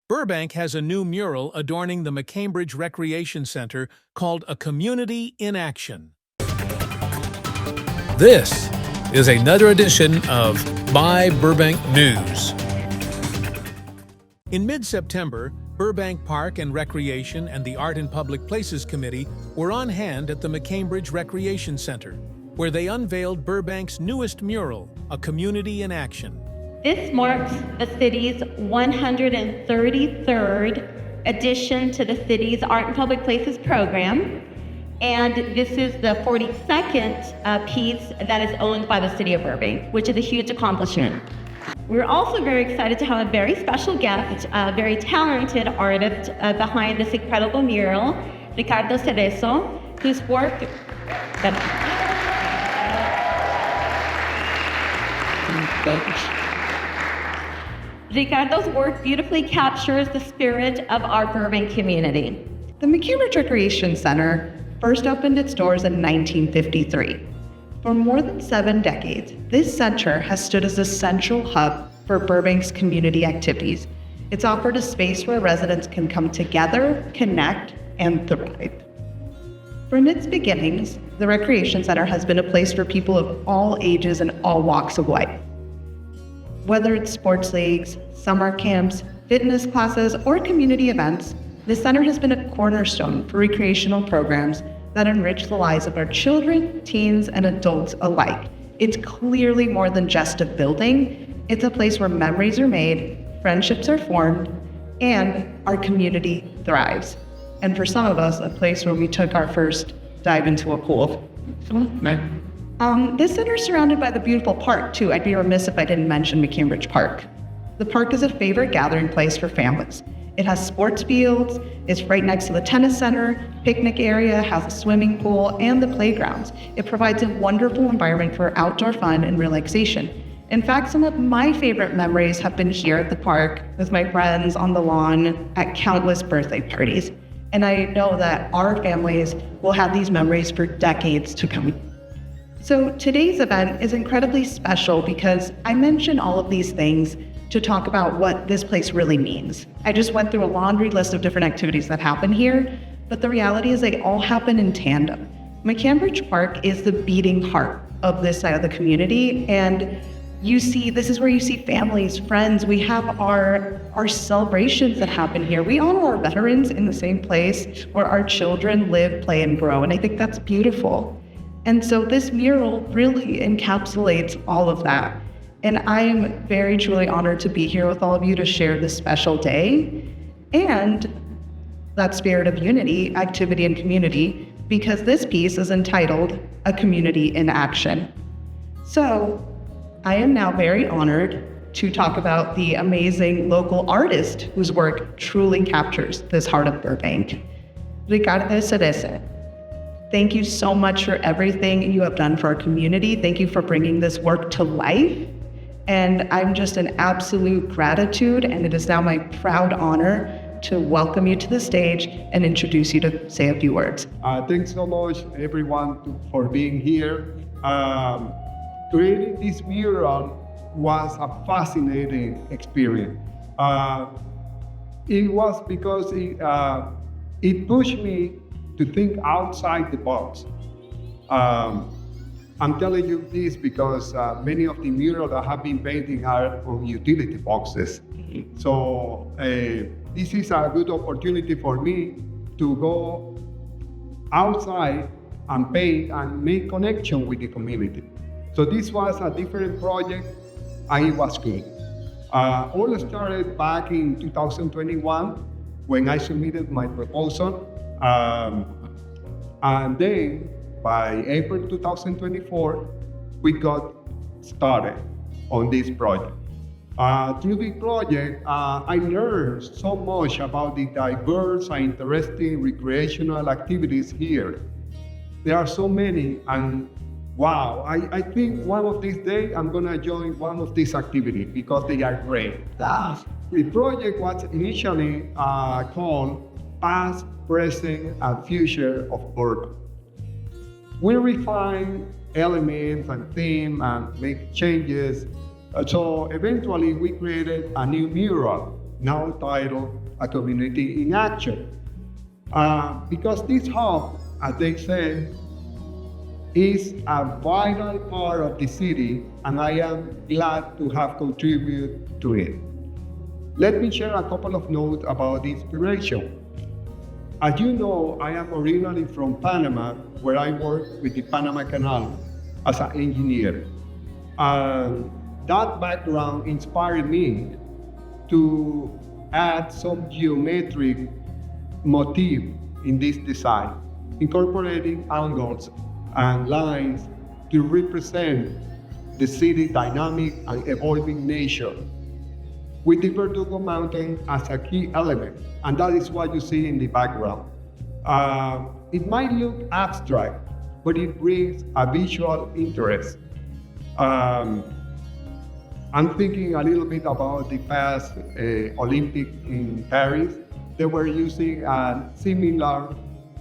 Burbank has a new mural adorning the McCambridge Recreation Center called A Community in Action. This is another edition of myBurbank News. In mid-September, Burbank Park and Recreation and the Art and Public Places Committee were on hand at the McCambridge Recreation Center, where they unveiled Burbank's newest mural, A Community in Action. This marks the city's 133rd addition to the city's Art and Public Places program, and this is the 42nd piece that is owned by the city of Burbank, which is a huge accomplishment. We're also very excited to have a very special guest, a very talented artist behind this incredible mural, Ricardo Cerezo, whose work... Ricardo's work beautifully captures the spirit of our Burbank community. The McCambridge Recreation Center first opened its doors in 1953. For more than 7 decades, this center has stood as a central hub for Burbank's community activities. It's offered a space where residents can come together, connect, and thrive. From its beginnings, the Recreation Center has been a place for people of all ages and all walks of life. Whether it's sports leagues, summer camps, fitness classes, or community events, the center has been a cornerstone for recreational programs that enrich the lives of our children, teens, and adults alike. It's clearly more than just a building. It's a place where memories are made, friendships are formed, and our community thrives. And for some of us, a place where we took our first dive into a pool. This center is surrounded by the beautiful park, too. I'd be remiss if I didn't mention McCambridge Park. The park is a favorite gathering place for families. It has sports fields, it's right next to the tennis center, picnic area, has a swimming pool, and the playgrounds. It provides a wonderful environment for outdoor fun and relaxation. In fact, some of my favorite memories have been here at the park with my friends on the lawn at countless birthday parties. And I know that our families will have these memories for decades to come. So today's event is incredibly special because I mention all of these things to talk about what this place really means. I just went through a laundry list of different activities that happen here, but the reality is they all happen in tandem. McCambridge Park is the beating heart of this side of the community, and this is where you see families, friends. We have our celebrations that happen here. We honor our veterans in the same place where our children live, play, and grow, and I think that's beautiful. And so this mural really encapsulates all of that. And I'm very truly honored to be here with all of you to share this special day and that spirit of unity, activity, and community, because this piece is entitled A Community in Action. So I am now very honored to talk about the amazing local artist whose work truly captures this heart of Burbank, Ricardo Cerezo. Thank you so much for everything you have done for our community. Thank you for bringing this work to life. And I'm just in absolute gratitude, and it is now my proud honor to welcome you to the stage and introduce you to say a few words. Thanks so much, everyone, for being here. Creating this mural was a fascinating experience. It was because it pushed me to think outside the box. I'm telling you this because many of the murals that I have been painting are on utility boxes. So this is a good opportunity for me to go outside and paint and make connection with the community. So this was a different project, and it was good. All started back in 2021 when I submitted my proposal. And then by April 2024, we got started on this project. Through the project, I learned so much about the diverse and interesting recreational activities here. There are so many, and wow, I think one of these days I'm gonna join one of these activities because they are great. The project was initially called Past, Present, and Future of Burbank. We refine elements and themes and make changes. So eventually we created a new mural now titled A Community in Action. Because this hub, as they say, is a vital part of the city, and I am glad to have contributed to it. Let me share a couple of notes about the inspiration. As you know, I am originally from Panama, where I work with the Panama Canal as an engineer. That background inspired me to add some geometric motif in this design, incorporating angles and lines to represent the city dynamic and evolving nature, with the Verdugo Mountain as a key element, and that is what you see in the background. It might look abstract, but it brings a visual interest. I'm thinking a little bit about the past Olympic in Paris. They were using a similar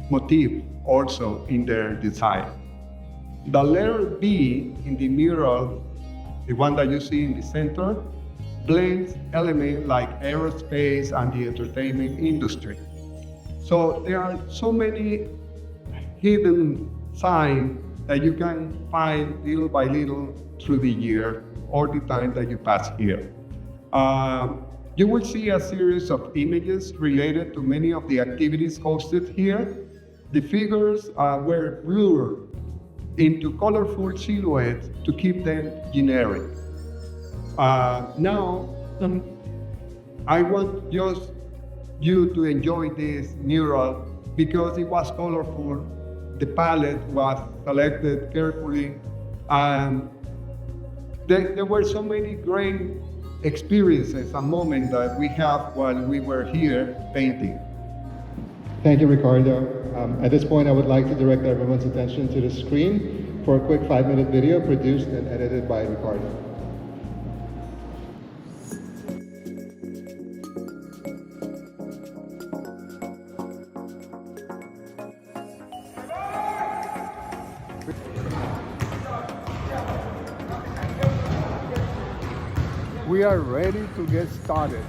motif also in their design. The letter B in the mural, the one that you see in the center, blends elements like aerospace and the entertainment industry. So there are so many hidden signs that you can find little by little through the year or the time that you pass here. You will see a series of images related to many of the activities hosted here. The figures were blurred into colorful silhouettes to keep them generic. Now, I want just you to enjoy this mural because it was colorful. The palette was selected carefully, and there were so many great experiences and moments that we have while we were here painting. Thank you, Ricardo. At this point, I would like to direct everyone's attention to the screen for a quick 5-minute video produced and edited by Ricardo. We are ready to get started.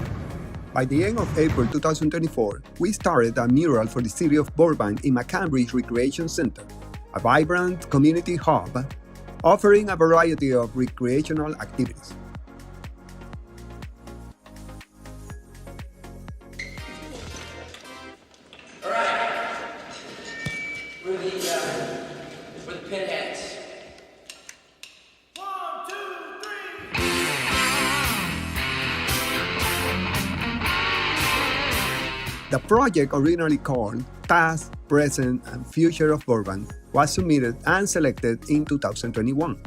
By the end of April 2024, we started a mural for the city of Burbank in McCambridge Recreation Center, a vibrant community hub offering a variety of recreational activities. All right, we're the pinheads. The project, originally called Past, Present, and Future of Burbank, was submitted and selected in 2021.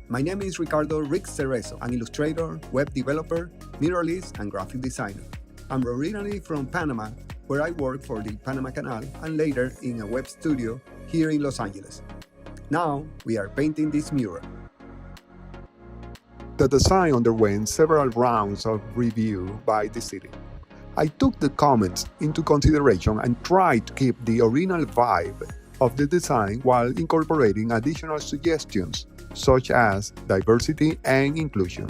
My name is Ricardo Cerezo, an illustrator, web developer, muralist, and graphic designer. I'm originally from Panama, where I worked for the Panama Canal and later in a web studio here in Los Angeles. Now, we are painting this mural. The design underwent several rounds of review by the city. I took the comments into consideration and tried to keep the original vibe of the design while incorporating additional suggestions, such as diversity and inclusion.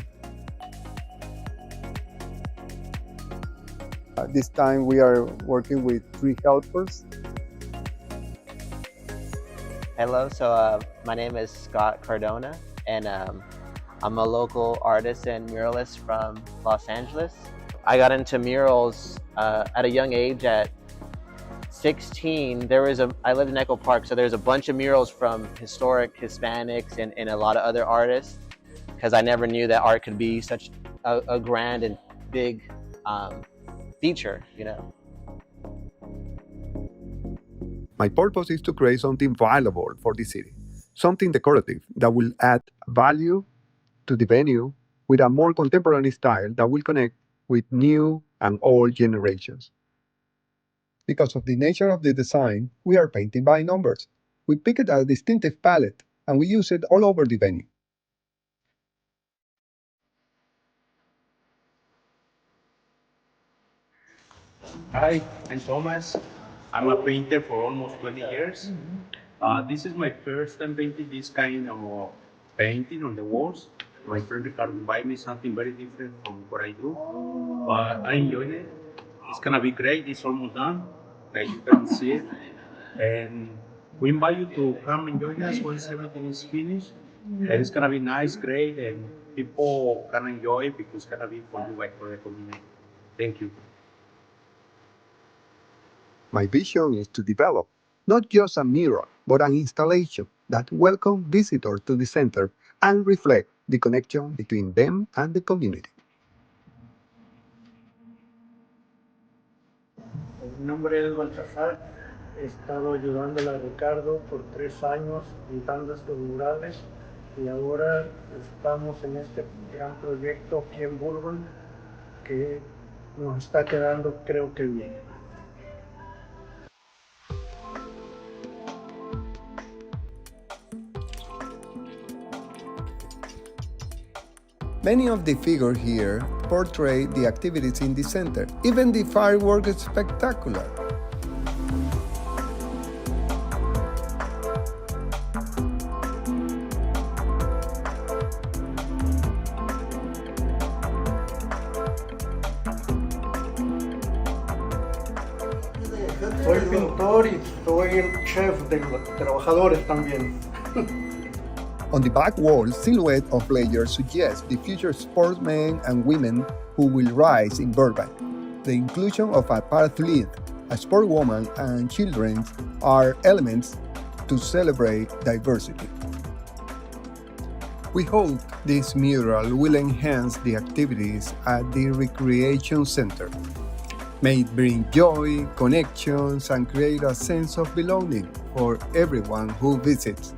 This time we are working with 3 helpers. Hello, so my name is Scott Cardona, and I'm a local artist and muralist from Los Angeles. I got into murals at a young age. At 16, I lived in Echo Park, so there's a bunch of murals from historic Hispanics and a lot of other artists, because I never knew that art could be such a grand and big feature, you know. My purpose is to create something valuable for the city, something decorative that will add value to the venue with a more contemporary style that will connect with new and old generations. Because of the nature of the design, we are painting by numbers. We picked a distinctive palette and we use it all over the venue. Hi, I'm Thomas. I'm a painter for almost 20 years. This is my first time painting this kind of painting on the walls. My friend Ricardo invited me something very different from what I do, but I enjoyed it. It's gonna be great. It's almost done, like you can see it. And we invite you to come and join us once everything is finished. And it's gonna be nice, great, and people can enjoy it because it's gonna be for you, like for the community. Thank you. My vision is to develop not just a mural, but an installation that welcomes visitors to the center and reflect the connection between them and the community. Mi nombre es Baltasar. He estado ayudándole a Ricardo por 3 años pintando estos murales y ahora estamos en este gran proyecto aquí en Burbank que nos está quedando, creo que bien. Many of the figures here portray the activities in the center. Even the fireworks is spectacular. Soy pintor y soy el chef de los trabajadores también. On the back wall, silhouette of players suggests the future sportsmen and women who will rise in Burbank. The inclusion of a parathlete, a sportwoman, and children are elements to celebrate diversity. We hope this mural will enhance the activities at the Recreation Center. May it bring joy, connections, and create a sense of belonging for everyone who visits.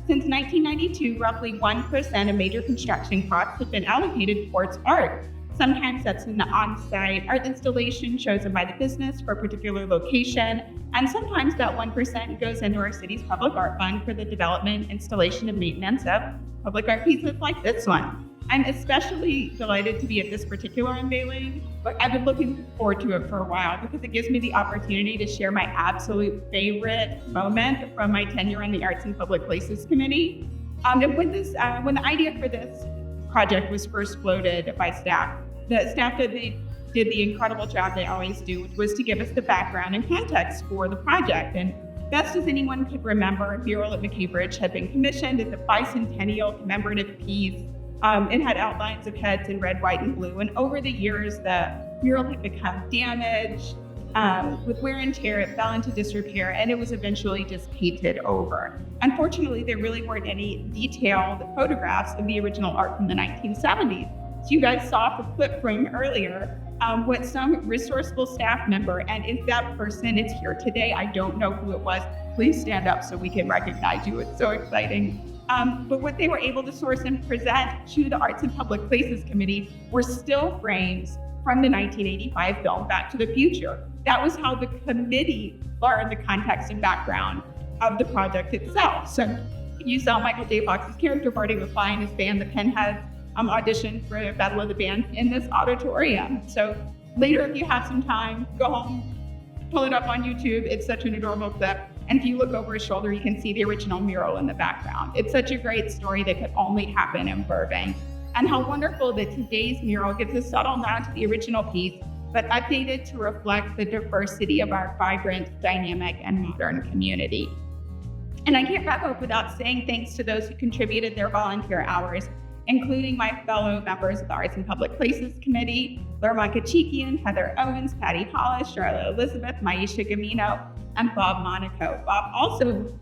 Since 1992, roughly 1% of major construction costs have been allocated towards art. Sometimes that's an on-site art installation chosen by the business for a particular location, and sometimes that 1% goes into our city's public art fund for the development, installation, and maintenance of public art pieces like this one. I'm especially delighted to be at this particular unveiling, but I've been looking forward to it for a while because it gives me the opportunity to share my absolute favorite moment from my tenure on the Arts and Public Places Committee. And when the idea for this project was first floated by staff, the staff did the incredible job they always do, which was to give us the background and context for the project. And best as anyone could remember, Mural at McCambridge had been commissioned as a bicentennial commemorative piece. It had outlines of heads in red, white, and blue. And over the years, the mural had become damaged. With wear and tear, it fell into disrepair, and it was eventually just painted over. Unfortunately, there really weren't any detailed photographs of the original art from the 1970s. So you guys saw the clip from earlier, what some resourceful staff member, and if that person is here today, I don't know who it was, please stand up so we can recognize you. It's so exciting. But what they were able to source and present to the Arts and Public Places Committee were still frames from the 1985 film Back to the Future. That was how the committee learned the context and background of the project itself. So you saw Michael J. Fox's character Marty McFly and his band, the Pinheads, audition for Battle of the Bands in this auditorium. So later, if you have some time, go home, pull it up on YouTube. It's such an adorable clip. And if you look over his shoulder, you can see the original mural in the background. It's such a great story that could only happen in Burbank. And how wonderful that today's mural gives a subtle nod to the original piece, but updated to reflect the diversity of our vibrant, dynamic, and modern community. And I can't wrap up without saying thanks to those who contributed their volunteer hours, including my fellow members of the Arts and Public Places Committee, Lerma Kachikian, Heather Owens, Patty Hollis, Charlotte Elizabeth, Maisha Gamino, and Bob Monaco. Bob also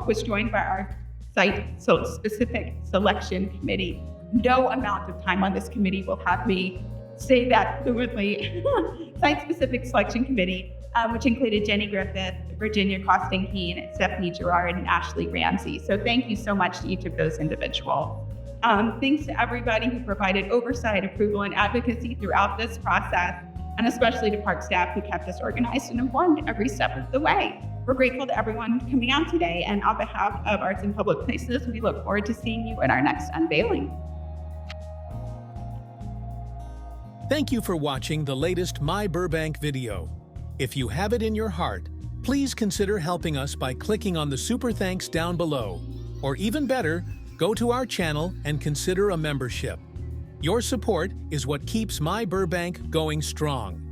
was joined by our site-specific selection committee. No amount of time on this committee will have me say that fluently. Site-specific selection committee, which included Jenny Griffith, Virginia Costin-Keene, Stephanie Gerard, and Ashley Ramsey. So thank you so much to each of those individuals. Thanks to everybody who provided oversight, approval, and advocacy throughout this process, and especially to park staff who kept us organized and informed every step of the way. We're grateful to everyone coming out today, and on behalf of Arts and Public Places, we look forward to seeing you at our next unveiling. Thank you for watching the latest myBurbank video. If you have it in your heart, please consider helping us by clicking on the super thanks down below. Or even better, go to our channel and consider a membership. Your support is what keeps myBurbank going strong.